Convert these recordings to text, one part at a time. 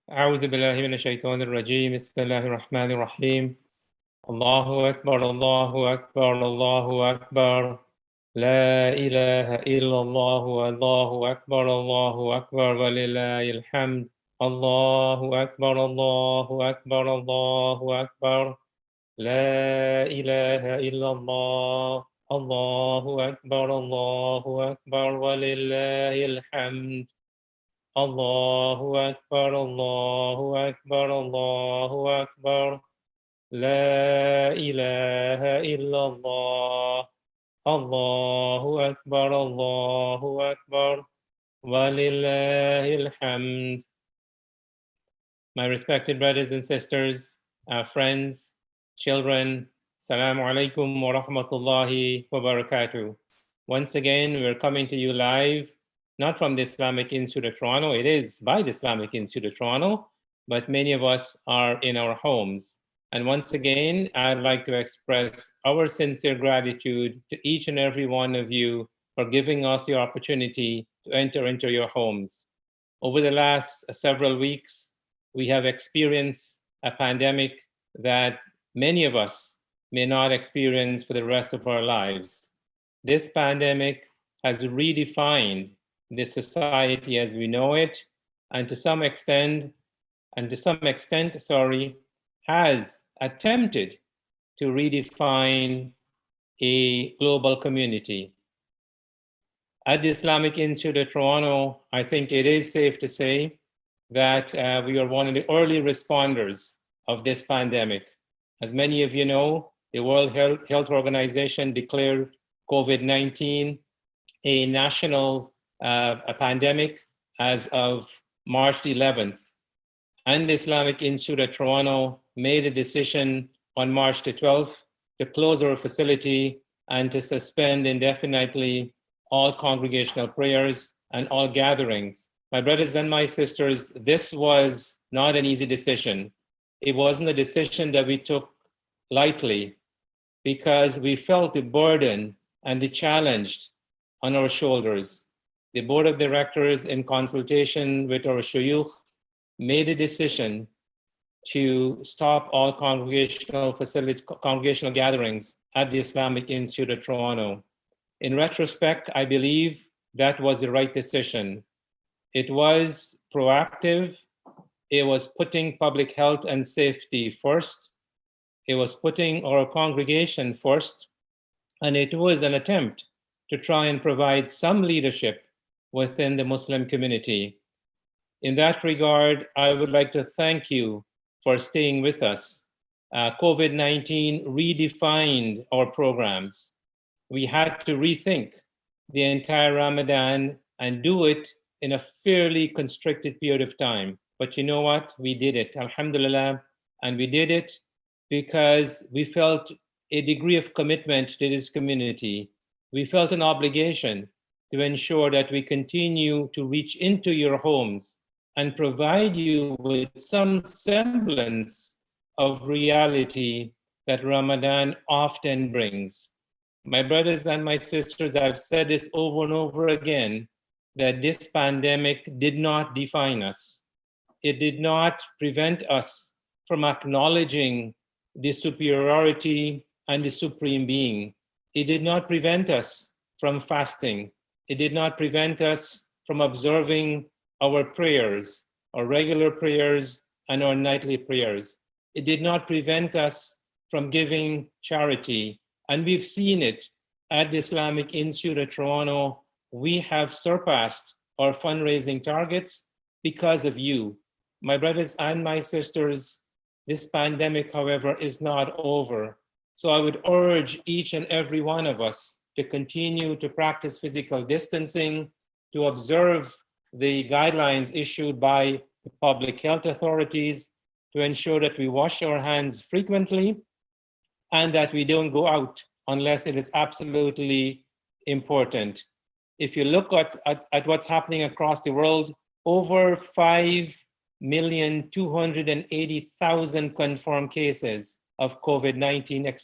أعوذ بالله من الشيطان الرجيم بسم الله الرحمن الرحيم الله أكبر الله أكبر الله أكبر لا إله إلا الله والله أكبر الله أكبر ولله الحمد الله أكبر الله أكبر الله أكبر لا إله إلا الله الله أكبر الله أكبر ولله الحمد الله أكبر الله أكبر الله أكبر لا إله إلا الله الله أكبر الله أكبر ولله الحمد. My respected brothers and sisters, friends, children, Assalamu alaikum wa rahmatullahi wa barakatuh. Once again, we're coming to you live, not from the Islamic Institute of Toronto. It is by the Islamic Institute of Toronto, but many of us are in our homes. And once again, I'd like to express our sincere gratitude to each and every one of you for giving us the opportunity to enter into your homes. Over the last several weeks, we have experienced a pandemic that many of us may not experience for the rest of our lives. This pandemic has redefined the society as we know it, and to some extent, has attempted to redefine a global community. At the Islamic Institute of Toronto, I think it is safe to say that we are one of the early responders of this pandemic. As many of you know, the World Health Organization declared COVID-19 a national pandemic as of March 11th. And the Islamic Institute of Toronto made a decision on March the 12th to close our facility and to suspend indefinitely all congregational prayers and all gatherings. My brothers and my sisters, this was not an easy decision. It wasn't a decision that we took lightly because we felt the burden and the challenge on our shoulders. The board of directors, in consultation with our shuyukh, made a decision to stop all congregational gatherings at the Islamic Institute of Toronto. In retrospect, I believe that was the right decision. It was proactive. It was putting public health and safety first. It was putting our congregation first. And it was an attempt to try and provide some leadership within the Muslim community. In that regard, I would like to thank you for staying with us. COVID-19 redefined our programs. We had to rethink the entire Ramadan and do it in a fairly constricted period of time. But you know what? We did it, alhamdulillah. And we did it because we felt a degree of commitment to this community. We felt an obligation to ensure that we continue to reach into your homes and provide you with some semblance of reality that Ramadan often brings. My brothers and my sisters, I've said this over and over again, that this pandemic did not define us. It did not prevent us from acknowledging the superiority and the supreme being. It did not prevent us from fasting. It did not prevent us from observing our prayers, our regular prayers and our nightly prayers. It did not prevent us from giving charity. And we've seen it at the Islamic Institute of Toronto. We have surpassed our fundraising targets because of you. My brothers and my sisters, this pandemic, however, is not over. So I would urge each and every one of us to continue to practice physical distancing, to observe the guidelines issued by the public health authorities, to ensure that we wash our hands frequently, and that we don't go out unless it is absolutely important. If you look at what's happening across the world, over 5,280,000 confirmed cases of COVID-19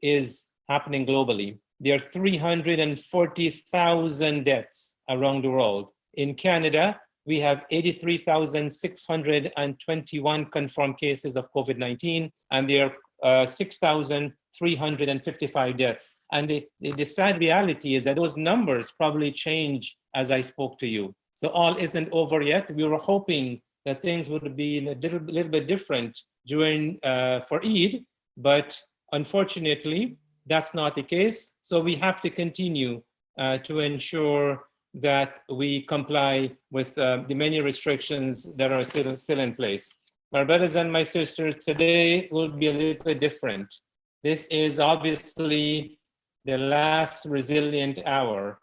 is happening globally. There are 340,000 deaths around the world. In Canada, we have 83,621 confirmed cases of COVID-19, and there are 6,355 deaths. And the sad reality is that those numbers probably change as I spoke to you. So all isn't over yet. We were hoping that things would be a little bit different during for Eid, but unfortunately, that's not the case. So we have to continue to ensure that we comply with the many restrictions that are still in place. My brothers and my sisters, today will be a little bit different. This is obviously the last resilient hour,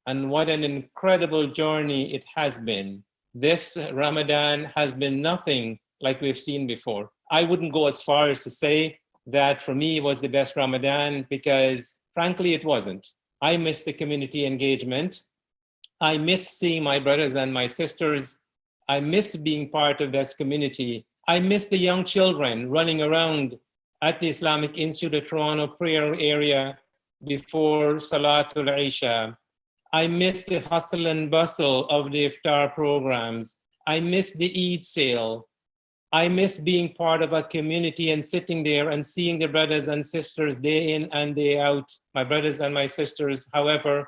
and what an incredible journey it has been. This Ramadan has been nothing like we've seen before. I wouldn't go as far as to say that for me it was the best Ramadan, because frankly, it wasn't. I missed the community engagement. I miss seeing my brothers and my sisters. I miss being part of this community. I miss the young children running around at the Islamic Institute of Toronto prayer area before Salatul Isha. I miss the hustle and bustle of the Iftar programs. I miss the Eid sale. I miss being part of a community and sitting there and seeing the brothers and sisters day in and day out, my brothers and my sisters. However,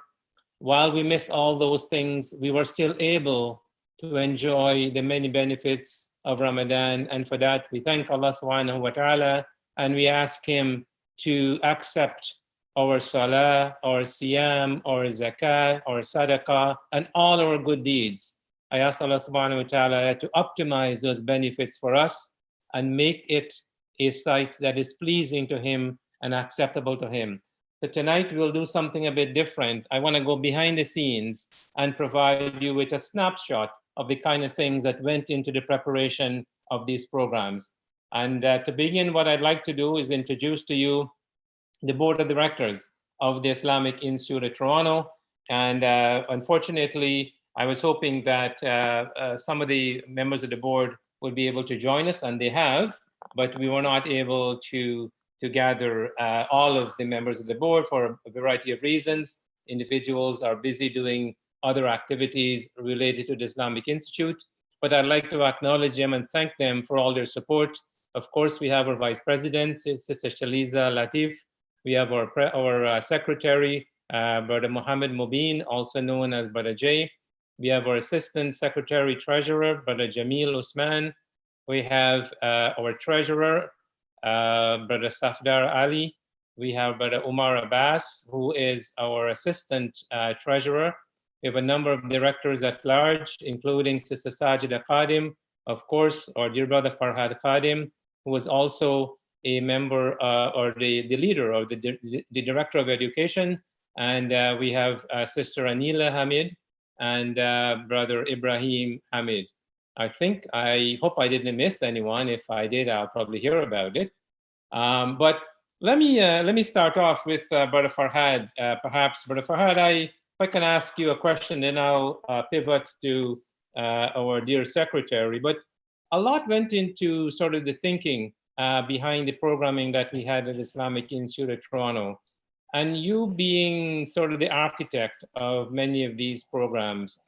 while we miss all those things, we were still able to enjoy the many benefits of Ramadan. And for that, we thank Allah subhanahu wa ta'ala, and we ask him to accept our salah, our siyam, our zakah, our sadaqah, and all our good deeds. I ask Allah subhanahu wa ta'ala to optimize those benefits for us and make it a site that is pleasing to him and acceptable to him. So tonight we'll do something a bit different. I want to go behind the scenes and provide you with a snapshot of the kind of things that went into the preparation of these programs. And to begin, what I'd like to do is introduce to you the board of directors of the Islamic Institute of Toronto. And unfortunately, I was hoping that some of the members of the board would be able to join us, and they have, but we were not able to gather all of the members of the board for a variety of reasons. Individuals are busy doing other activities related to the Islamic Institute, but I'd like to acknowledge them and thank them for all their support. Of course, we have our Vice President, Sister Shaliza Latif. We have our Secretary, Brother Mohammed Mubin, also known as Brother Jay. We have our Assistant Secretary Treasurer, Brother Jamil Usman. We have our Treasurer, Brother Safdar Ali. We have Brother Umar Abbas, who is our Assistant Treasurer. We have a number of directors at large, including Sister Sajida Qadim, of course, our dear brother Farhad Qadim, who is also a member or the leader of the Director of Education. And we have Sister Anila Hamid and Brother Ibrahim Hamid. I hope I didn't miss anyone. If I did, I'll probably hear about it. But let me start off with Brother Farhad. Perhaps, Brother Farhad, if I can ask you a question, then I'll pivot to our dear secretary. But a lot went into sort of the thinking behind the programming that we had at Islamic Institute of Toronto. And you being sort of the architect of many of these programs,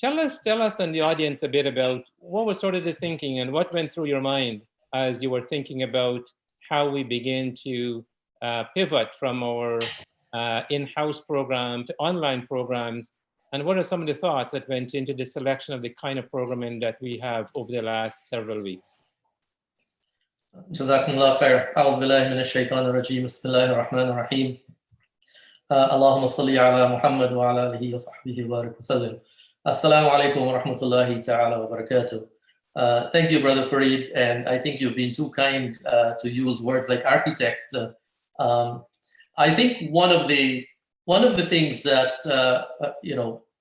tell us and the audience a bit about what was sort of the thinking and what went through your mind as you were thinking about how we begin to pivot from our in-house program to online programs, and what are some of the thoughts that went into the selection of the kind of programming that we have over the last several weeks? جزاكم الله خير. أعوذ بالله من الشيطان الرجيم. بسم الله الرحمن الرحيم. اللهم صل على محمد وعلى آله وصحبه وبارك وسلم. Assalamu alaikum wa rahmatullahi ta'ala wa barakatuh. Thank you, Brother Fareed, and I think you've been too kind to use words like architect. I think one of the things that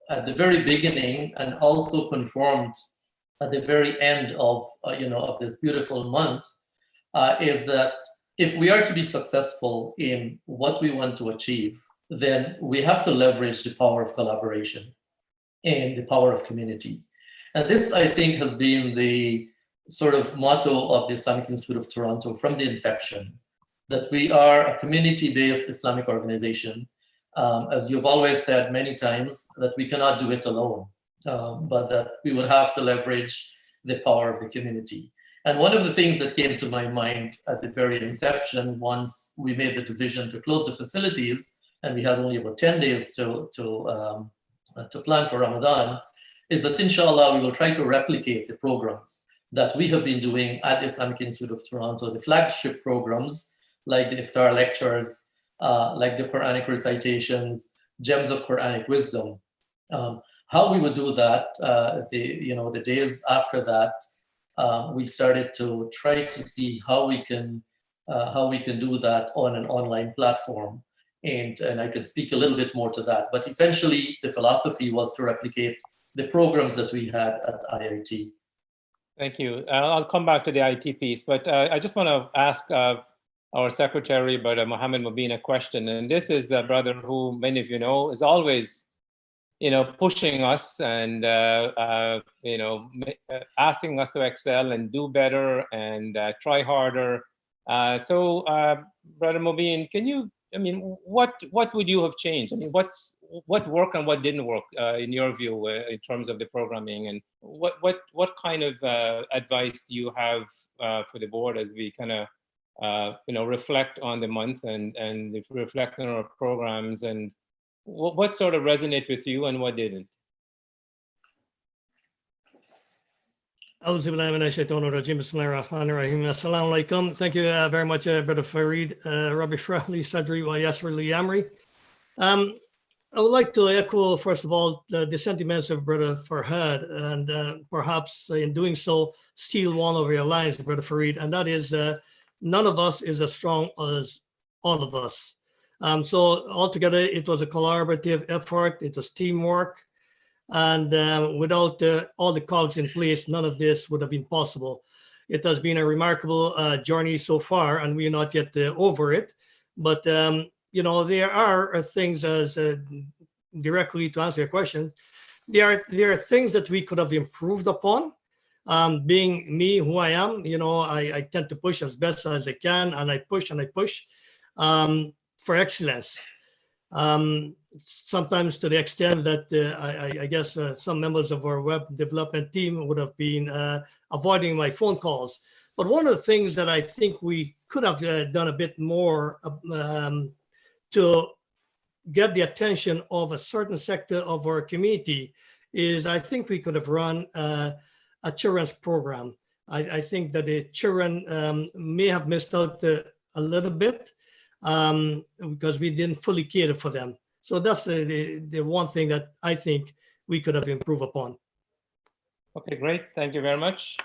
at the very beginning and also confirmed at the very end of of this beautiful month is that if we are to be successful in what we want to achieve, then we have to leverage the power of collaboration and the power of community. And this, I think, has been the sort of motto of the Islamic Institute of Toronto from the inception, that we are a community-based Islamic organization. As you've always said many times, that we cannot do it alone. but that we would have to leverage the power of the community. And one of the things that came to my mind at the very inception, once we made the decision to close the facilities, and we had only about 10 days to plan for Ramadan, is that inshallah we will try to replicate the programs that we have been doing at the Islamic Institute of Toronto, the flagship programs like the Iftar lectures, like the Quranic recitations, gems of Quranic wisdom. How we would do that, the days after that, we started to try to see how we can do that on an online platform. And I can speak a little bit more to that. But essentially, the philosophy was to replicate the programs that we had at IIT. Thank you. I'll come back to the IT piece, but I just want to ask our secretary, Brother Mohammed Mubin, a question. And this is a brother who many of you know is always, pushing us and, asking us to excel and do better and try harder. So, Brother Mubin, what would you have changed? What worked and what didn't work in your view in terms of the programming, and what kind of advice do you have for the board as we kind of reflect on the month and reflect on our programs, and what sort of resonate with you and what didn't? Assalamu alaikum. Thank you very much, Brother Farid. Rabbi Shrah li Sadri wa Yasser li Amri. I would like to echo, first of all, the sentiments of Brother Farhad, and perhaps in doing so, steal one of your lines, Brother Farid, and that is, none of us is as strong as all of us. So altogether, it was a collaborative effort, it was teamwork, and without all the cogs in place, none of this would have been possible. It has been a remarkable journey so far, and we are not yet over it, but there are things, as directly to answer your question, there are things that we could have improved upon. Being me, who I am, I tend to push as best as I can, and I push for excellence. Sometimes to the extent that I guess some members of our web development team would have been avoiding my phone calls. But one of the things that I think we could have done a bit more to get the attention of a certain sector of our community is, I think we could have run a children's program. I think that the children may have missed out a little bit because we didn't fully cater for them. So that's the one thing that I think we could have improved upon. Okay, great. Thank you very much.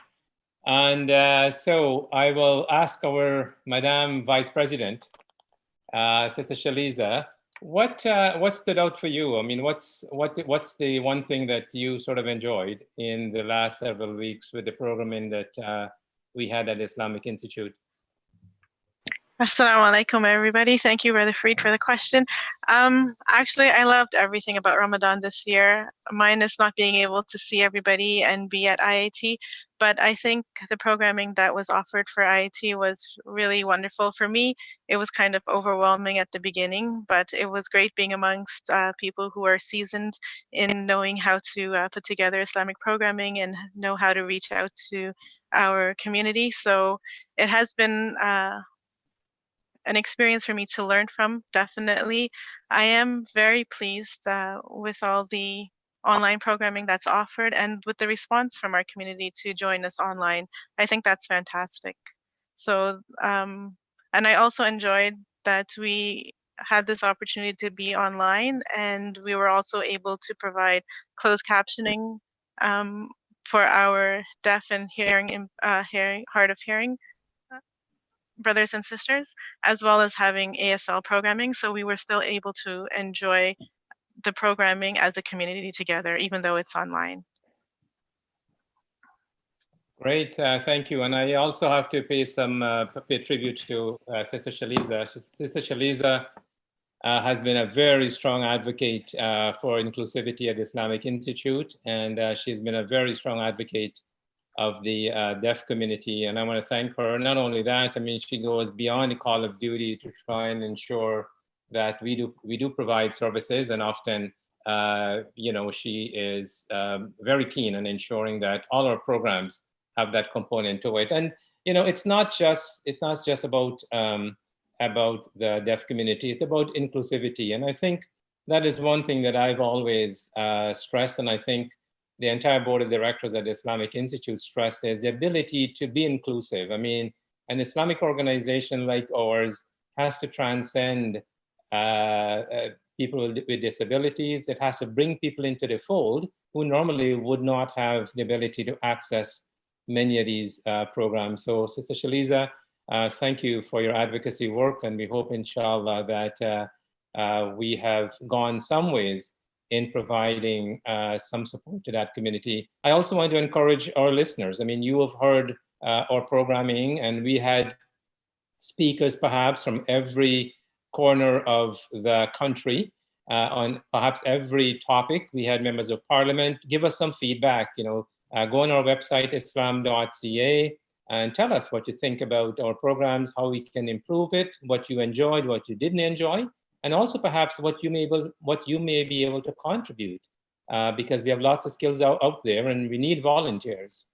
And so I will ask our Madam Vice President, Sister Shaliza, what stood out for you? What's the one thing that you sort of enjoyed in the last several weeks with the programming that we had at Islamic Institute? Assalamu alaikum, everybody. Thank you, Brother Farid, for the question. Actually, I loved everything about Ramadan this year. Mine is not being able to see everybody and be at IIT, but I think the programming that was offered for IIT was really wonderful. For me, it was kind of overwhelming at the beginning, but it was great being amongst people who are seasoned in knowing how to put together Islamic programming and know how to reach out to our community. So it has been an experience for me to learn from, definitely. I am very pleased with all the online programming that's offered and with the response from our community to join us online. I think that's fantastic. So, and I also enjoyed that we had this opportunity to be online, and we were also able to provide closed captioning for our deaf and hard of hearing brothers and sisters, as well as having ASL programming. So we were still able to enjoy the programming as a community together, even though it's online. Great, thank you. And I also have to pay some tribute to Sister Shaliza. Sister Shaliza has been a very strong advocate for inclusivity at the Islamic Institute, and she's been a very strong advocate of the deaf community, and I want to thank her. Not only that, she goes beyond the call of duty to try and ensure that we do provide services, and often she is very keen on ensuring that all our programs have that component to it. And it's not just about the deaf community. It's about inclusivity, and I think that is one thing that I've always stressed, and I think the entire board of directors at the Islamic Institute stressed, is the ability to be inclusive. I mean, an Islamic organization like ours has to transcend people with disabilities. It has to bring people into the fold who normally would not have the ability to access many of these programs. So Sister Shaliza, thank you for your advocacy work, and we hope, inshallah, that we have gone some ways in providing some support to that community. I also want to encourage our listeners. I mean, you have heard our programming, and we had speakers perhaps from every corner of the country on perhaps every topic. We had members of parliament. Give us some feedback. Go on our website, islam.ca, and tell us what you think about our programs, how we can improve it, what you enjoyed, what you didn't enjoy, and also perhaps what you may be able to contribute, because we have lots of skills out there, and we need volunteers.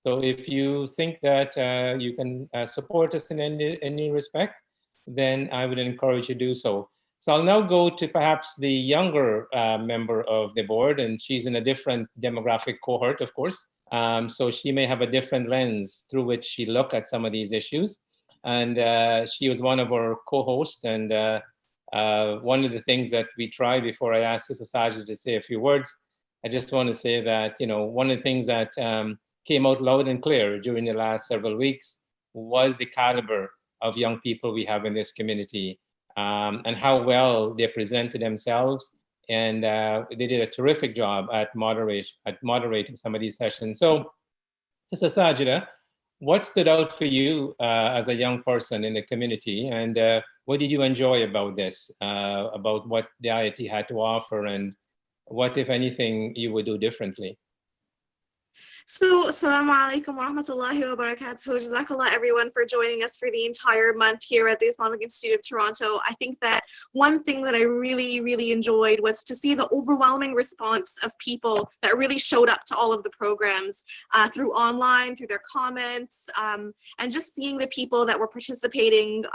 So if you think that you can support us in any respect, then I would encourage you to do so. So I'll now go to perhaps the younger member of the board, and she's in a different demographic cohort, of course. So she may have a different lens through which she look at some of these issues. And she was one of our co-hosts, and one of the things that we tried before I asked Sister Sajid to say a few words, I just want to say that, one of the things that came out loud and clear during the last several weeks was the caliber of young people we have in this community, and how well they presented themselves. And they did a terrific job at moderating some of these sessions. So, Sister Sajida, what stood out for you as a young person in the community, and what did you enjoy about this, about what the IIT had to offer, and what, if anything, you would do differently? So, assalamu alaikum wa rahmatullahi wa barakatuh. Jazakallah everyone for joining us for the entire month here at the Islamic Institute of Toronto. I think that one thing that I really, really enjoyed was to see the overwhelming response of people that really showed up to all of the programs through online, through their comments, and just seeing the people that were participating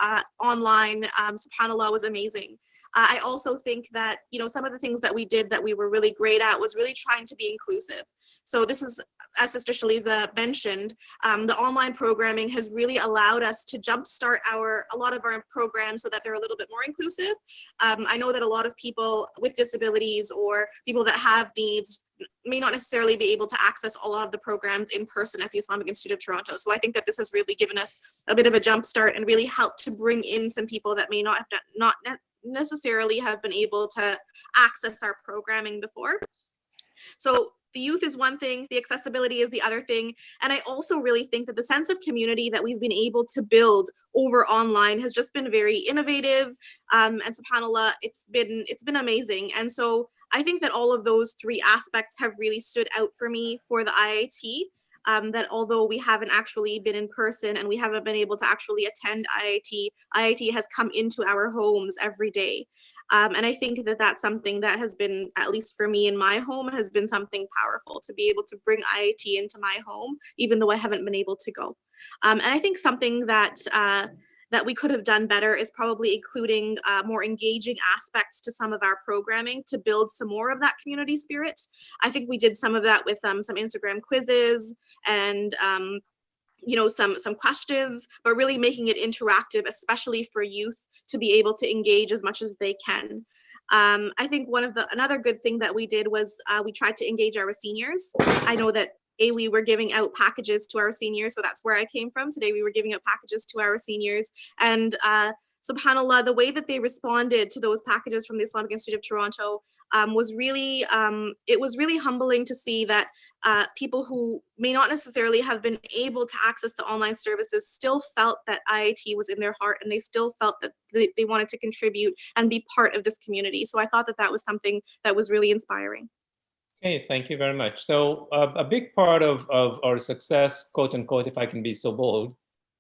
online, subhanAllah, was amazing. I also think that, some of the things that we did that we were really great at was really trying to be inclusive. So this is, as Sister Shaliza mentioned, the online programming has really allowed us to jumpstart a lot of our programs so that they're a little bit more inclusive. I know that a lot of people with disabilities or people that have needs may not necessarily be able to access a lot of the programs in person at the Islamic Institute of Toronto. So I think that this has really given us a bit of a jumpstart and really helped to bring in some people that may not necessarily have been able to access our programming before. So the youth is one thing, the accessibility is the other thing. And I also really think that the sense of community that we've been able to build over online has just been very innovative. And subhanAllah, it's been amazing. And so I think that all of those three aspects have really stood out for me for the IIT. That although we haven't actually been in person and we haven't been able to actually attend IIT has come into our homes every day. And I think that that's something that has been, at least for me in my home, has been something powerful to be able to bring IIT into my home, even though I haven't been able to go. And I think something that we could have done better is probably including more engaging aspects to some of our programming to build some more of that community spirit. I think we did some of that with some Instagram quizzes and some questions, but really making it interactive, especially for youth, to be able to engage as much as they can. I think another good thing that we did was we tried to engage our seniors. I know that we were giving out packages to our seniors, so that's where I came from. Today we were giving out packages to our seniors, and subhanAllah, the way that they responded to those packages from the Islamic Institute of Toronto was really humbling to see that people who may not necessarily have been able to access the online services still felt that IIT was in their heart, and they still felt that they wanted to contribute and be part of this community. So I thought that that was something that was really inspiring. Okay, thank you very much. So a big part of our success, quote unquote, if I can be so bold,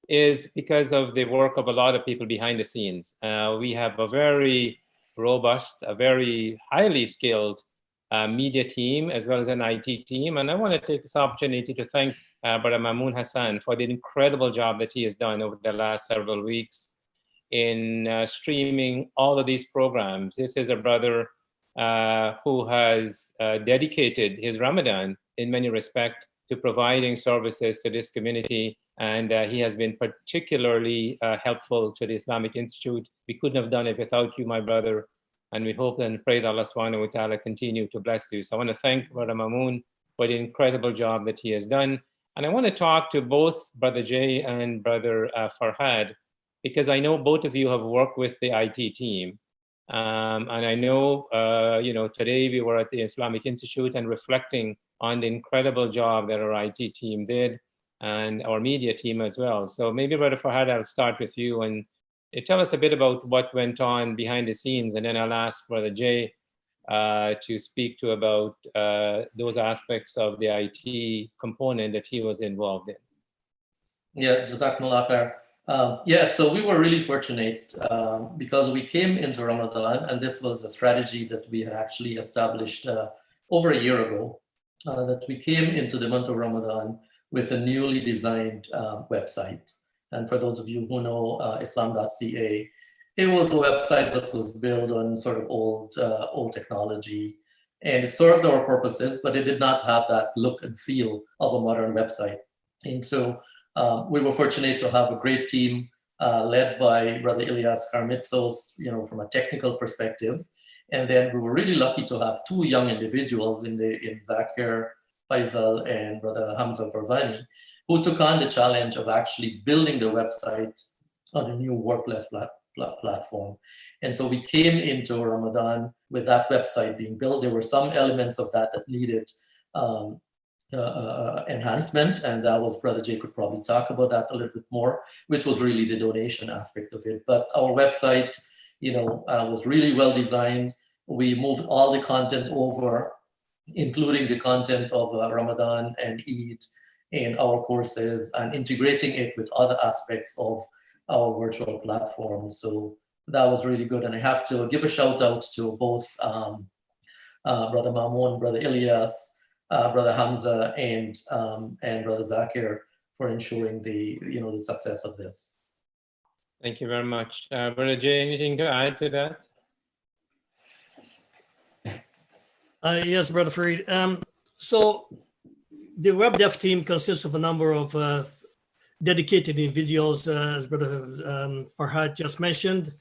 is because of the work of a lot of people behind the scenes. We have a very robust, a very highly skilled media team as well as an IT team. And I want to take this opportunity to thank Brother Mamoon Hassan for the incredible job that he has done over the last several weeks in streaming all of these programs. This is a brother who has dedicated his Ramadan in many respects to providing services to this community. And he has been particularly helpful to the Islamic Institute. We couldn't have done it without you, my brother. And we hope and pray that Allah subhanahu wa ta'ala continue to bless you. So I want to thank Brother Mamoon for the incredible job that he has done. And I want to talk to both Brother Jay and Brother Farhad, because I know both of you have worked with the IT team. And I know, today we were at the Islamic Institute and reflecting on the incredible job that our IT team did and our media team as well. So maybe Brother Farhad, I'll start with you and tell us a bit about what went on behind the scenes, and then I'll ask Brother Jay to speak to about those aspects of the IT component that he was involved in. Yeah, Jazakumullah khair. So we were really fortunate because we came into Ramadan, and this was a strategy that we had actually established over a year ago, that we came into the month of Ramadan with a newly designed website. And for those of you who know Islam.ca, it was a website that was built on sort of old technology, and it served our purposes, but it did not have that look and feel of a modern website. And so we were fortunate to have a great team led by Brother Ilyas Karmitsos, from a technical perspective. And then we were really lucky to have two young individuals in Zakir Faisal and Brother Hamza Farvani, who took on the challenge of actually building the website on a new WordPress platform. And so we came into Ramadan with that website being built. There were some elements of that needed enhancement, and that was Brother Jay could probably talk about that a little bit more, which was really the donation aspect of it. But our website, was really well designed. We moved all the content over, including the content of Ramadan and Eid in our courses, and integrating it with other aspects of our virtual platform. So that was really good. And I have to give a shout out to both Brother Mamoon, Brother Ilyas, Brother Hamza, and Brother Zakir for ensuring the success of this. Thank you very much. Brother Jay, anything to add to that? Yes, Brother Farid. So the web dev team consists of a number of dedicated individuals, as Brother Farhad just mentioned,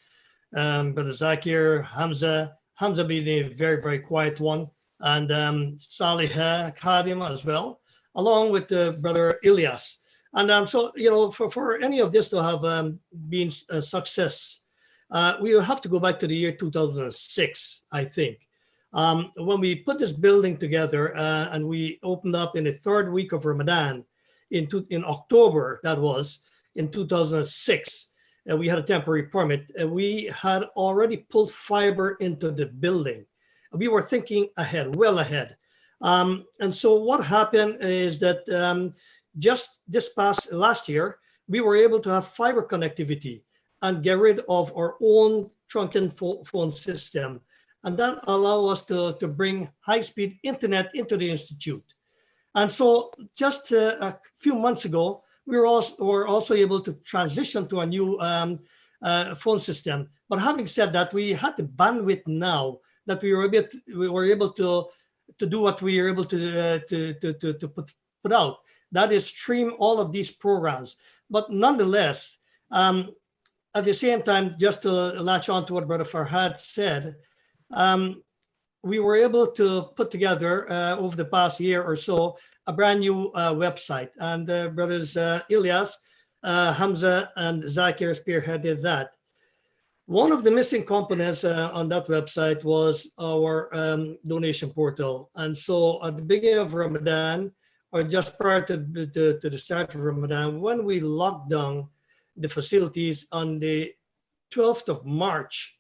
Brother Zakir, Hamza being a very, very quiet one, and Salih Khadim as well, along with Brother Ilyas. And so, for any of this to have been a success, we will have to go back to the year 2006, I think. When we put this building together and we opened up in the third week of Ramadan in October, that was in 2006, we had a temporary permit. We had already pulled fiber into the building. We were thinking ahead, well ahead. And so what happened is that just this past last year, we were able to have fiber connectivity and get rid of our own trunking phone system. And that allowed us to bring high-speed internet into the Institute. And so just a few months ago, we were also able to transition to a new phone system. But having said that, we had the bandwidth now that we were able to do what we were able to put out. That is stream all of these programs. But nonetheless, at the same time, just to latch on to what Brother Farhad said, we were able to put together over the past year or so a brand new website, and brothers Ilyas, Hamza, and Zakir spearheaded that. One of the missing components on that website was our donation portal. And so at the beginning of Ramadan, or just prior to the start of Ramadan, when we locked down the facilities on the 12th of March,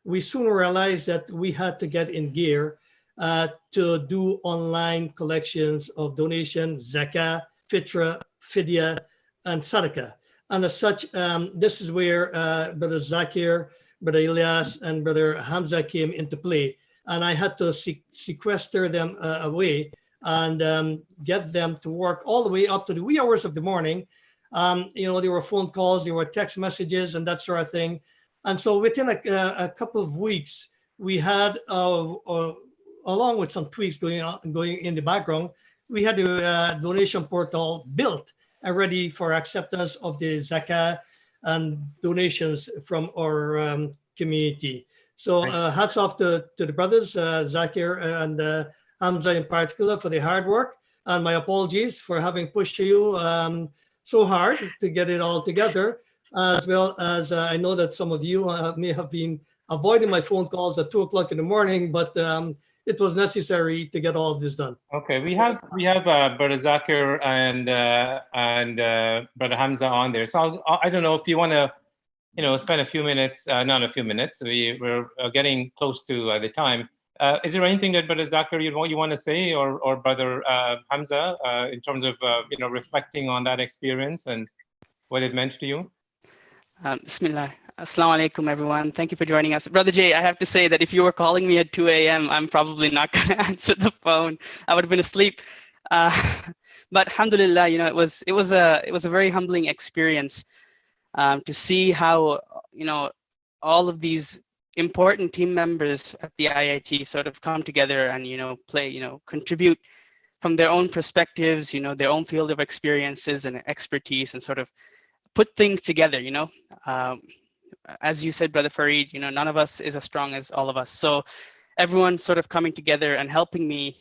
we soon realized that we had to get in gear to do online collections of donation, zakah, fitra, fidya, and sadaqah. And as such, this is where Brother Zakir, Brother Ilyas, and Brother Hamza came into play. and I had to sequester them away and get them to work all the way up to the wee hours of the morning. You know, there were phone calls, there were text messages, and that sort of thing. And so within a couple of weeks, we had, along with some tweaks going in the background, we had the donation portal built and ready for acceptance of the zakah and donations from our community. So hats off to the brothers, Zakir and Hamza in particular, for the hard work. And my apologies for having pushed you so hard to get it all together, as well as I know that some of you may have been avoiding my phone calls at 2 o'clock in the morning, but it was necessary to get all of this done. Okay, we have Brother Zakir and Brother Hamza on there. So I don't know if you want to, you know, spend a few minutes, not a few minutes. We're getting close to the time. Is there anything that Brother Zakir you want to say, or Brother Hamza, in terms of you know, reflecting on that experience and what it meant to you? Bismillah. Assalamu alaikum, everyone. Thank you for joining us. Brother Jay, I have to say that if you were calling me at 2 a.m., I'm probably not going to answer the phone. I would have been asleep. But alhamdulillah, you know, it was a very humbling experience to see how, you know, all of these important team members at the IIT sort of come together and, you know, contribute from their own perspectives, you know, their own field of experiences and expertise, and sort of put things together, you know. As you said, Brother Farid, you know, none of us is as strong as all of us. So everyone sort of coming together and helping me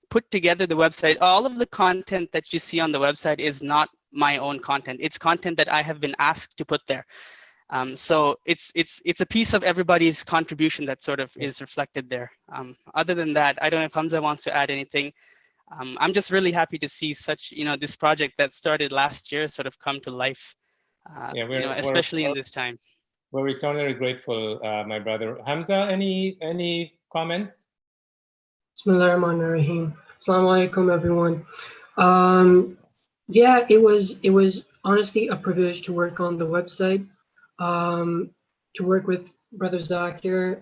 put together the website. All of the content that you see on the website is not my own content. It's content that I have been asked to put there. So it's a piece of everybody's contribution that sort of is reflected there. Other than that, I don't know if Hamza wants to add anything. I'm just really happy to see such, you know, this project that started last year sort of come to life, you know, especially in this time. We're eternally grateful, my brother. Hamza, any comments? Bismillahirrahmanirrahim. Assalamu alaikum, everyone. Yeah, it was honestly a privilege to work on the website, to work with Brother Zakir,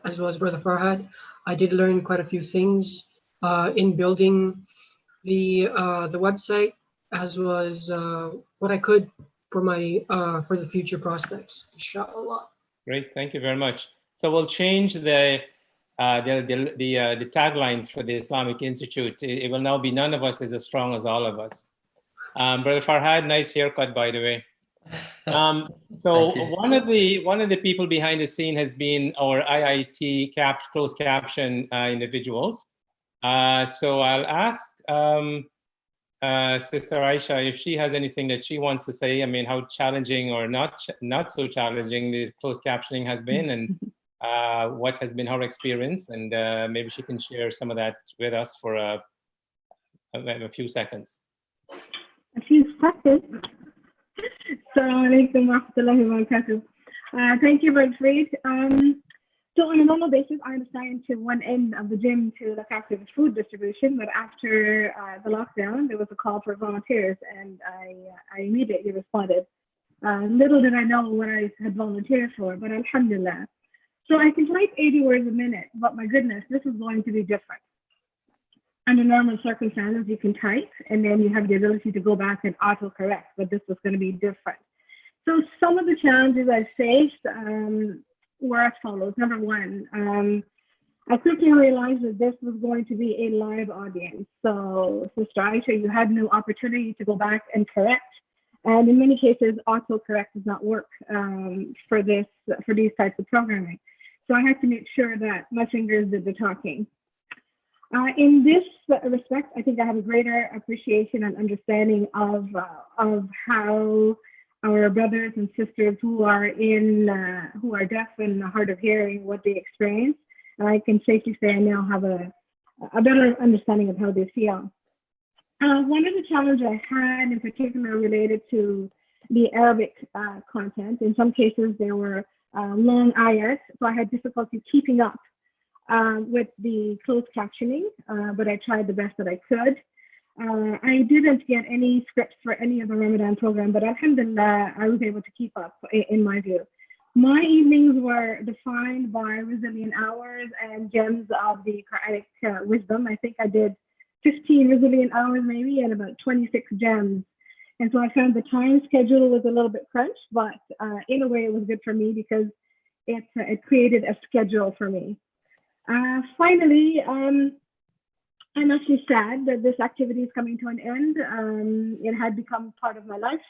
as well as Brother Farhad. I did learn quite a few things in building the website, as well as what I could for the future prospects, inshallah. Great, thank you very much. So we'll change the tagline for the Islamic Institute. It will now be "None of us is as strong as all of us." Brother Farhad, nice haircut, by the way. So one of the people behind the scene has been our IIT closed caption individuals. So I'll ask Sister Aisha if she has anything that she wants to say. I mean, how challenging or not so challenging the closed captioning has been, and what has been her experience, and maybe she can share some of that with us for a few seconds. A few seconds. Assalamu alaikum wa rahmatullahi wa barakatuh. Thank you, Brother Farid. So on a normal basis, I'm assigned to one end of the gym to look after the food distribution, but after the lockdown, there was a call for volunteers, and I immediately responded. Little did I know what I had volunteered for, but alhamdulillah. So I can type 80 words a minute, but my goodness, this is going to be different. Under normal circumstances, you can type, and then you have the ability to go back and auto-correct, but this was going to be different. So some of the challenges I faced were as follows. Number one, I quickly realized that this was going to be a live audience. So Sister Aisha, you had no opportunity to go back and correct. And in many cases, auto-correct does not work for these types of programming. So I had to make sure that my fingers did the talking. In this respect, I think I have a greater appreciation and understanding of how our brothers and sisters who are deaf and hard of hearing, what they experience. And I can safely say I now have a better understanding of how they feel. One of the challenges I had in particular related to the Arabic content. In some cases, there were long ayahs, so I had difficulty keeping up with the closed captioning, but I tried the best that I could. I didn't get any scripts for any of the Ramadan program, but alhamdulillah, I was able to keep up in my view. My evenings were defined by resilient hours and gems of the Quranic wisdom. I think I did 15 resilient hours maybe and about 26 gems. And so I found the time schedule was a little bit crunched, but in a way it was good for me because it created a schedule for me. Finally, I'm actually sad that this activity is coming to an end. It had become part of my life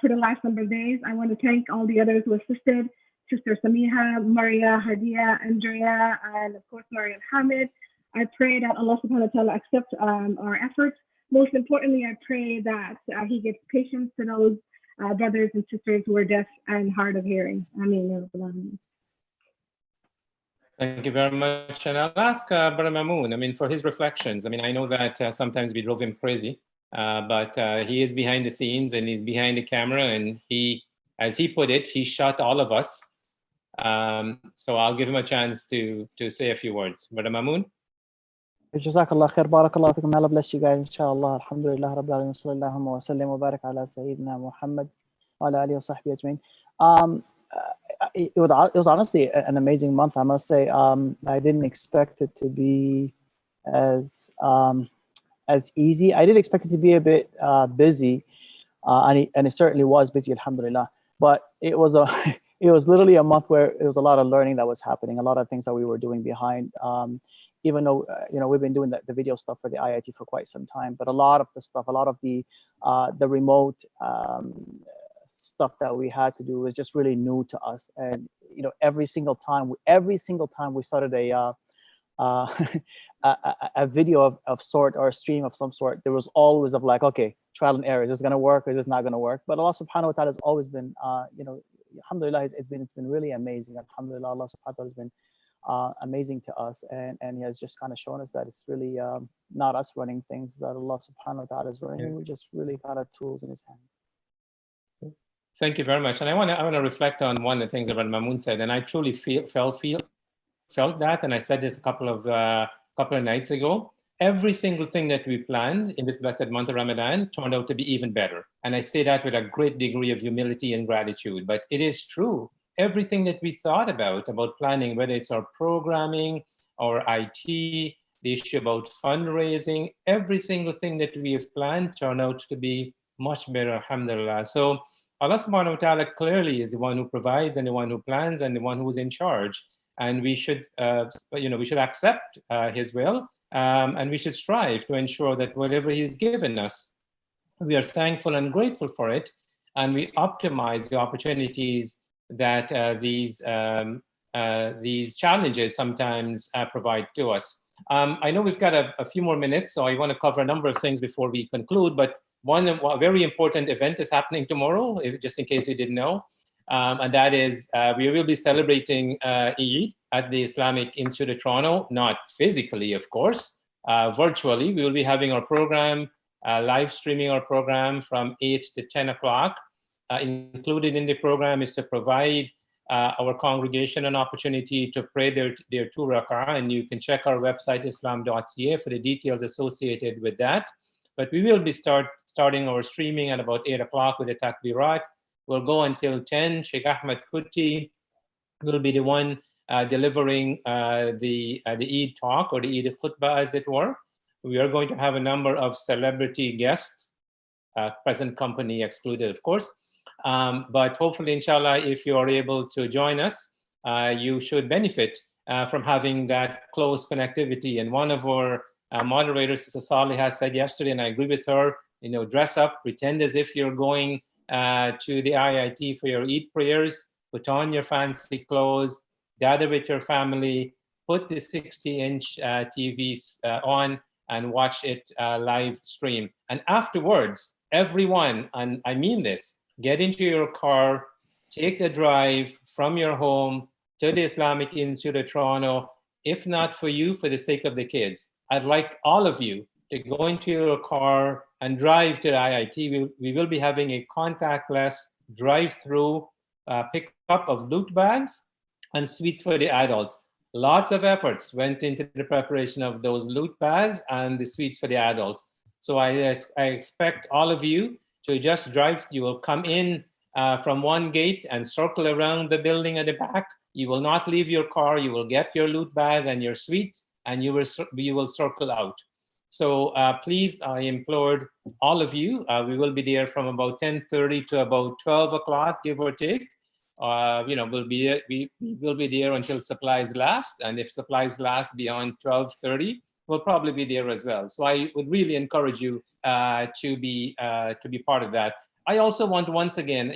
for the last number of days. I want to thank all the others who assisted, Sister Samiha, Maria, Hadia, Andrea, and of course, Maria Hamid. I pray that Allah subhanahu wa ta'ala accept our efforts. Most importantly, I pray that He gives patience to those brothers and sisters who are deaf and hard of hearing. Ameen. Thank you very much. And I'll ask Brother Mamoon, for his reflections. I know that sometimes we drove him crazy, but he is behind the scenes and he's behind the camera, and he, as he put it, he shot all of us. So I'll give him a chance to say a few words. Brother Mamoon. Jazakallah khair, barakallah fikum. Allah bless you guys, inshallah. Alhamdulillah, rabbil alamin, sallallahu wa sallam wa barak ala Sayyidina Muhammad wa ala alihi wa sahbihi ajmain. It was honestly an amazing month, I must say. I didn't expect it to be as easy. I did expect it to be a bit busy, and it certainly was busy, alhamdulillah. But it was literally a month where it was a lot of learning that was happening, a lot of things that we were doing behind. Even though we've been doing the video stuff for the IIT for quite some time, but a lot of the stuff, a lot of the remote stuff that we had to do was just really new to us. And every single time we started a video of sort or a stream of some sort, there was always like, okay, trial and error, is this going to work or is this not going to work? But Allah subhanahu wa ta'ala has always been alhamdulillah, it's been really amazing. Alhamdulillah, Allah subhanahu wa ta'ala has been amazing to us, and He has just kind of shown us that it's really not us running things, that Allah subhanahu wa ta'ala is running. Yeah. We just really got our tools in His hands. Thank you very much. And I want to reflect on one of the things that Mamoon said, and I truly felt that, and I said this a couple of nights ago. Every single thing that we planned in this blessed month of Ramadan turned out to be even better. And I say that with a great degree of humility and gratitude, but it is true. Everything that we thought about planning, whether it's our programming or IT, the issue about fundraising, every single thing that we have planned turned out to be much better, alhamdulillah. So Allah subhanahu wa ta'ala clearly is the one who provides and the one who plans and the one who's in charge. And we should, we should accept His will, and we should strive to ensure that whatever He's given us, we are thankful and grateful for it, and we optimize the opportunities that these challenges sometimes provide to us. I know we've got a few more minutes, so I want to cover a number of things before we conclude, but one very important event is happening tomorrow, just in case you didn't know, and that is we will be celebrating Eid at the Islamic Institute of Toronto, not physically, of course, virtually. We will be having our program, live streaming our program from 8 to 10 o'clock. Included in the program is to provide our congregation an opportunity to pray their 2 rak'ah, and you can check our website islam.ca for the details associated with that. But we will be starting our streaming at about 8 o'clock with the takbirat. We'll go until 10. Sheikh Ahmed Kuti will be the one delivering the Eid talk, or the Eid khutbah, as it were. We are going to have a number of celebrity guests, present company excluded, of course. But hopefully, inshallah, if you are able to join us, you should benefit from having that close connectivity. And one of our moderators, Sister Salih, has said yesterday, and I agree with her, dress up, pretend as if you're going to the IIT for your Eid prayers, put on your fancy clothes, gather with your family, put the 60-inch TVs on and watch it live stream. And afterwards, everyone, and I mean this, get into your car, take a drive from your home to the Islamic Institute of Toronto, if not for you, for the sake of the kids. I'd like all of you to go into your car and drive to the IIT. We will be having a contactless drive-through pickup of loot bags and sweets for the adults. Lots of efforts went into the preparation of those loot bags and the sweets for the adults. So I expect all of you to just drive. You will come in from one gate and circle around the building at the back. You will not leave your car. You will get your loot bag and your sweet, and you will circle out. So please, I implored all of you. We will be there from about 10:30 to about 12 o'clock, give or take. We'll be we will be there until supplies last, and if supplies last beyond 12:30, we'll probably be there as well. So I would really encourage you to be part of that. I also want, once again,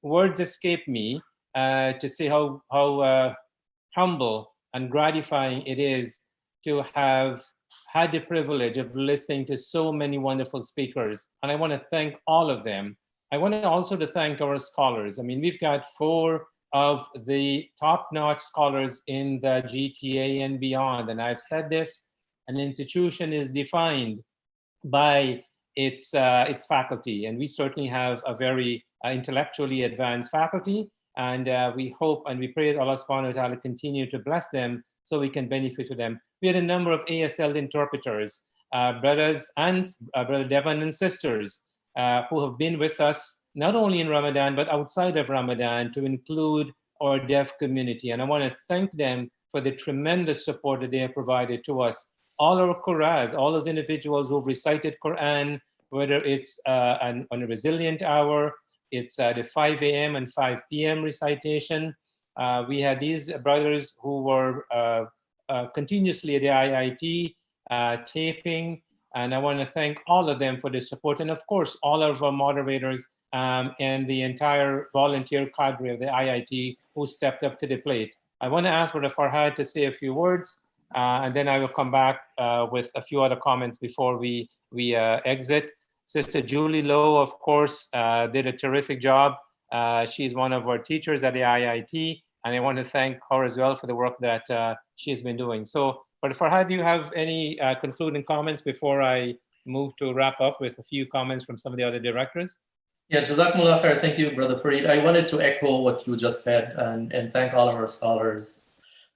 words escape me to say how humble and gratifying it is to have had the privilege of listening to so many wonderful speakers. And I want to thank all of them. I want also to thank our scholars. I mean, we've got 4 of the top-notch scholars in the GTA and beyond. And I've said this, an institution is defined by its faculty. And we certainly have a very intellectually advanced faculty. And we hope and we pray that Allah subhanahu wa ta'ala continue to bless them so we can benefit from them. We had a number of ASL interpreters, brothers and Brother Devon and sisters who have been with us, not only in Ramadan, but outside of Ramadan, to include our deaf community. And I want to thank them for the tremendous support that they have provided to us. All our Qur'ans, all those individuals who've recited Qur'an, whether it's on a resilient hour, it's the 5 a.m. and 5 p.m. recitation. We had these brothers who were continuously at the IIT taping, and I want to thank all of them for the support, and of course all of our moderators and the entire volunteer cadre of the IIT who stepped up to the plate. I want to ask Brother Farhad to say a few words, and then I will come back with a few other comments before we exit. Sister Julie Lowe, of course, did a terrific job. She's one of our teachers at the IIT, and I want to thank her as well for the work that she's been doing. So, Brother Farhad, do you have any concluding comments before I move to wrap up with a few comments from some of the other directors? Yeah, Jazakumullah khair. Thank you, Brother Fareed. I wanted to echo what you just said and thank all of our scholars,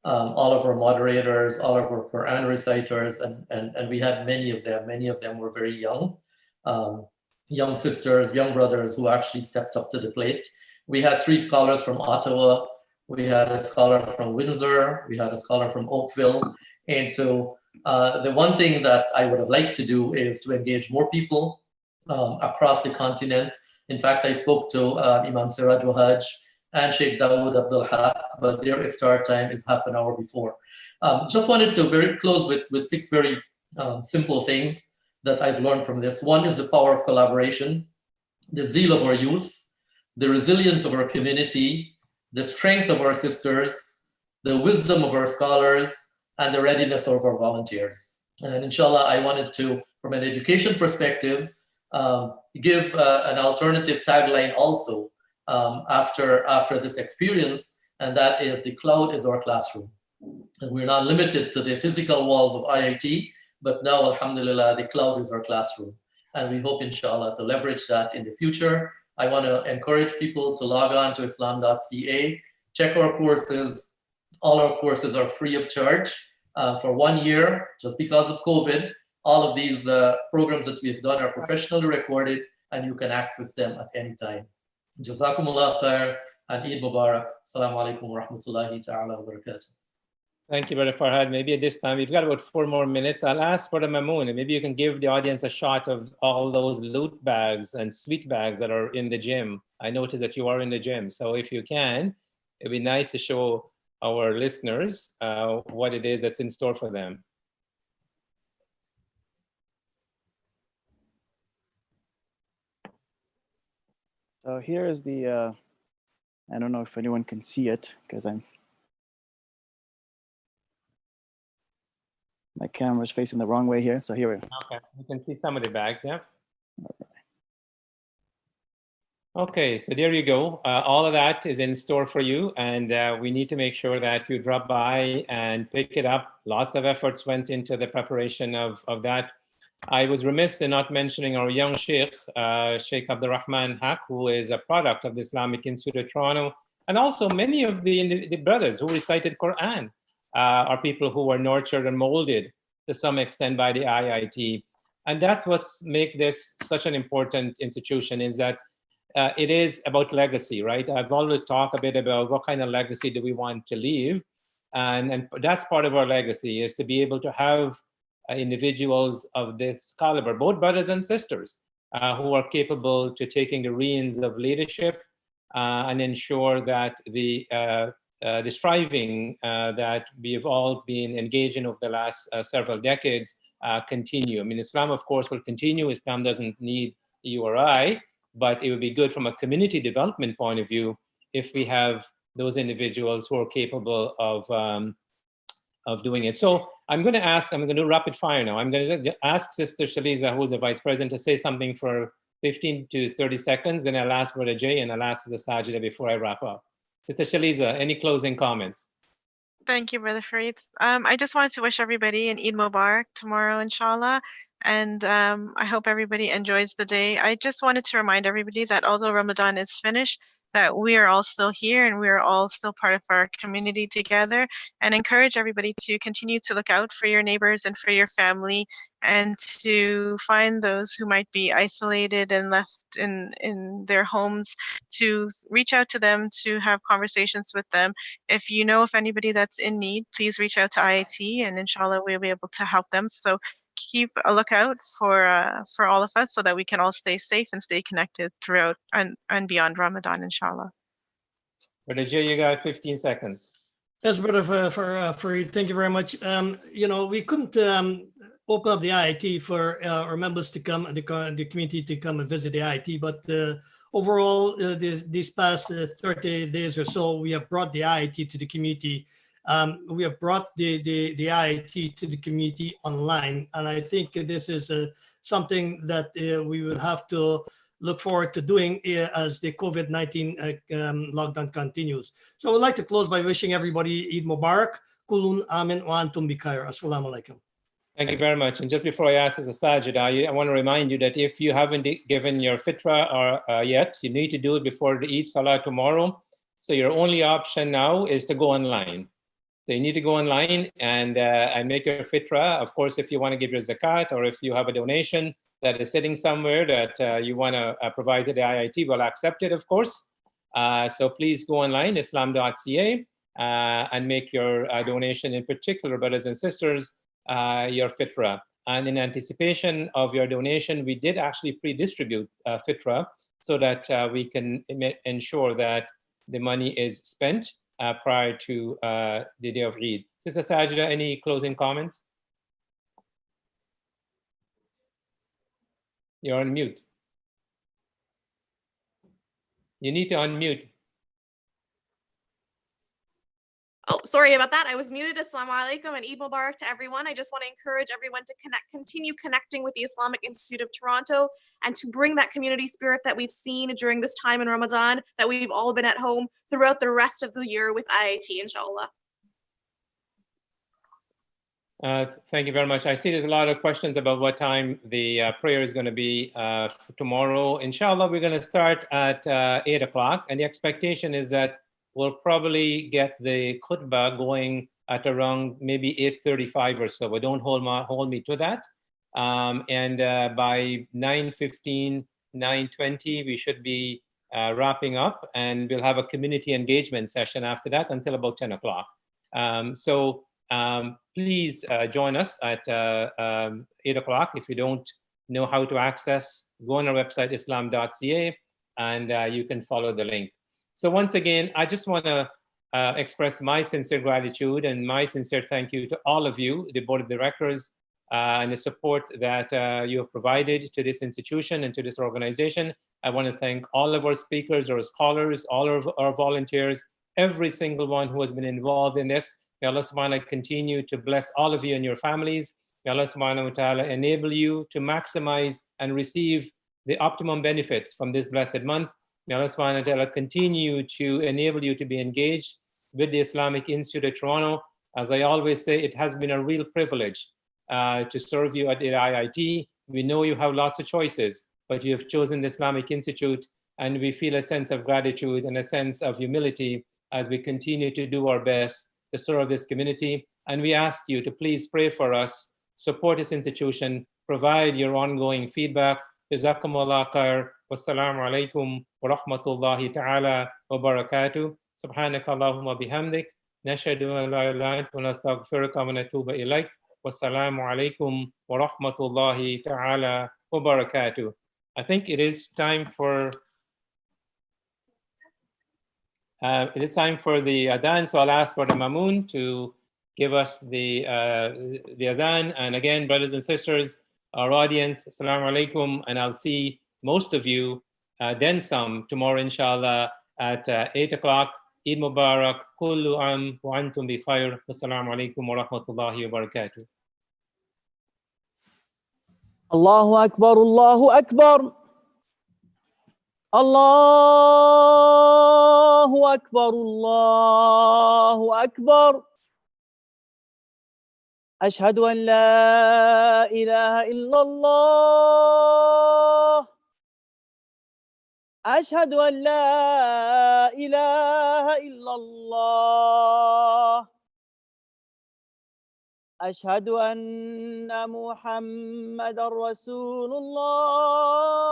all of our moderators, all of our Quran reciters, and we had many of them. Many of them were very young, young sisters, young brothers who actually stepped up to the plate. We had 3 scholars from Ottawa. We had a scholar from Windsor. We had a scholar from Oakville. And so the one thing that I would have liked to do is to engage more people across the continent. In fact, I spoke to Imam Siraj Wahaj and Sheikh Dawood Abdul Haq, but their iftar time is half an hour before. Just wanted to close with 6 very simple things that I've learned from this. One is the power of collaboration, the zeal of our youth, the resilience of our community, the strength of our sisters, the wisdom of our scholars, and the readiness of our volunteers. And inshallah, I wanted to, from an education perspective, give an alternative tagline also after this experience, and that is the cloud is our classroom. And we're not limited to the physical walls of IIT, but now, alhamdulillah, the cloud is our classroom. And we hope, inshallah, to leverage that in the future. I want to encourage people to log on to islam.ca, check our courses. All our courses are free of charge for 1 year, just because of COVID. All of these programs that we've done are professionally recorded, and you can access them at any time. Jazakumullah khair and Eid Mubarak. Assalamu alaikum wa rahmatullahi ta'ala wa barakatuh. Thank you, Brother Farhad. Maybe at this time, we've got about 4 more minutes. I'll ask Brother Mamoon, and maybe you can give the audience a shot of all those loot bags and sweet bags that are in the gym. I noticed that you are in the gym. So if you can, it'd be nice to show our listeners what it is that's in store for them. So here is the, I don't know if anyone can see it because my camera's facing the wrong way here. So here we go. Okay, you can see some of the bags, yeah? Okay, so there you go. All of that is in store for you, and we need to make sure that you drop by and pick it up. Lots of efforts went into the preparation of that. I was remiss in not mentioning our young Sheikh, Sheikh Abdurrahman Haq, who is a product of the Islamic Institute of Toronto, and also many of the brothers who recited Quran are people who were nurtured and molded to some extent by the IIT. And that's what's make this such an important institution, is that it is about legacy, right? I've always talked a bit about what kind of legacy do we want to leave. And that's part of our legacy, is to be able to have individuals of this caliber, both brothers and sisters, who are capable to taking the reins of leadership and ensure that the striving that we have all been engaged in over the last several decades continue. I mean, Islam, of course, will continue. Islam doesn't need you or I, but it would be good from a community development point of view if we have those individuals who are capable of doing it. So I'm going to do rapid fire now. I'm going to ask Sister Shaliza, who's the Vice President, to say something for 15 to 30 seconds, and I'll ask Brother Jay, and I'll ask Sister Sajida before I wrap up. Sister Shaliza, any closing comments? Thank you, Brother Farid. I just wanted to wish everybody an Eid Mubarak tomorrow, inshallah. And I hope everybody enjoys the day. I just wanted to remind everybody that although Ramadan is finished, that we are all still here and we are all still part of our community together, and encourage everybody to continue to look out for your neighbors and for your family, and to find those who might be isolated and left in their homes, to reach out to them, to have conversations with them. If you know of anybody that's in need, please reach out to IIT, and inshallah we'll be able to help them. So keep a lookout for all of us, so that we can all stay safe and stay connected throughout and beyond Ramadan, inshallah. Brother Jay, you got 15 seconds. Yes, Brother Farid, thank you very much. We couldn't open up the IIT for our members to come, the community to come and visit the IIT, but overall, these past 30 days or so, we have brought the IIT to the community. We have brought the IIT to the community online, and I think this is something that we will have to look forward to doing as the COVID-19 lockdown continues. So I would like to close by wishing everybody Eid Mubarak, Kulun Amin wa Antum Bikhair. Assalamu alaikum. Thank you very much. And just before I ask Sister Sajida, I want to remind you that if you haven't given your fitrah or yet, you need to do it before the Eid Salah tomorrow. So your only option now is to go online. So you need to go online and make your fitrah. Of course, if you want to give your zakat, or if you have a donation that is sitting somewhere that you want to provide to the IIT, we'll accept it, of course. So please go online, islam.ca, and make your donation, in particular, brothers and sisters, your fitrah. And in anticipation of your donation, we did actually pre-distribute fitrah so that we can ensure that the money is spent prior to the day of Eid. Sister Sajida, any closing comments? You're on mute. You need to unmute. Oh, sorry about that. I was muted. Assalamu alaikum and Eid Mubarak to everyone. I just want to encourage everyone to continue connecting with the Islamic Institute of Toronto, and to bring that community spirit that we've seen during this time in Ramadan, that we've all been at home, throughout the rest of the year with IIT, inshallah. Thank you very much. I see there's a lot of questions about what time the prayer is going to be for tomorrow. Inshallah, we're going to start at 8 o'clock, and the expectation is that we'll probably get the khutbah going at around maybe 8:35 or so, but don't hold me to that. And by 9:15, 9:20, we should be wrapping up, and we'll have a community engagement session after that until about 10 o'clock. Please join us at 8 o'clock. If you don't know how to access, go on our website, islam.ca, and you can follow the link. So once again, I just want to express my sincere gratitude and my sincere thank you to all of you, the board of directors, and the support that you have provided to this institution and to this organization. I want to thank all of our speakers, our scholars, all of our volunteers, every single one who has been involved in this. May Allah subhanahu wa ta'ala continue to bless all of you and your families. May Allah subhanahu wa ta'ala enable you to maximize and receive the optimum benefits from this blessed month. May Allah subhanahu wa ta'ala continue to enable you to be engaged with the Islamic Institute of Toronto. As I always say, it has been a real privilege to serve you at the IIT. We know you have lots of choices, but you have chosen the Islamic Institute, and we feel a sense of gratitude and a sense of humility as we continue to do our best to serve this community. And we ask you to please pray for us, support this institution, provide your ongoing feedback, Jazakumullah khair. Wassalamu alaikum wa rahmatullahi ta'ala wa barakatuh. Subhanakallahumma bihamdik. Nashhadu an la ilaha illa anta wa nastaghfiruka wa natubu ilayk. Wassalamu alaikum wa rahmatullahi ta'ala wa barakatuh. I think it is time for the adhan, so I'll ask Brother Mamoon to give us the adhan. And again, brothers and sisters, our audience, assalamu alaikum, and I'll see most of you, then some, tomorrow inshallah at 8 o'clock. Eid Mubarak, kullu am wa antum bi khair. Assalamu alaikum wa rahmatullahi wa barakatuh. Allahu Akbar, Allahu Akbar. Allahu Akbar, Allahu Akbar. أشهد أن لا إله إلا الله. أشهد أن لا إله إلا الله. أشهد أن محمدا رسول الله.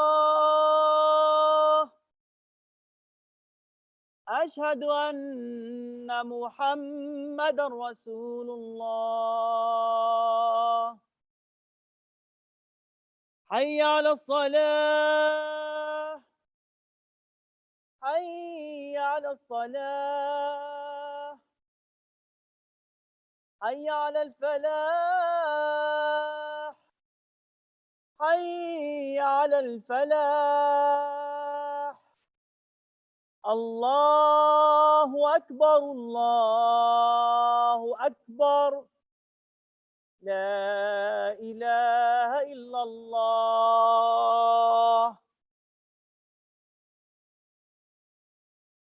أشهد أن محمدا رسول الله. حي على الصلاة. حي على الصلاة. حي على الفلاح. حي على الفلاح. الله أكبر، الله أكبر. لا إله إلا الله.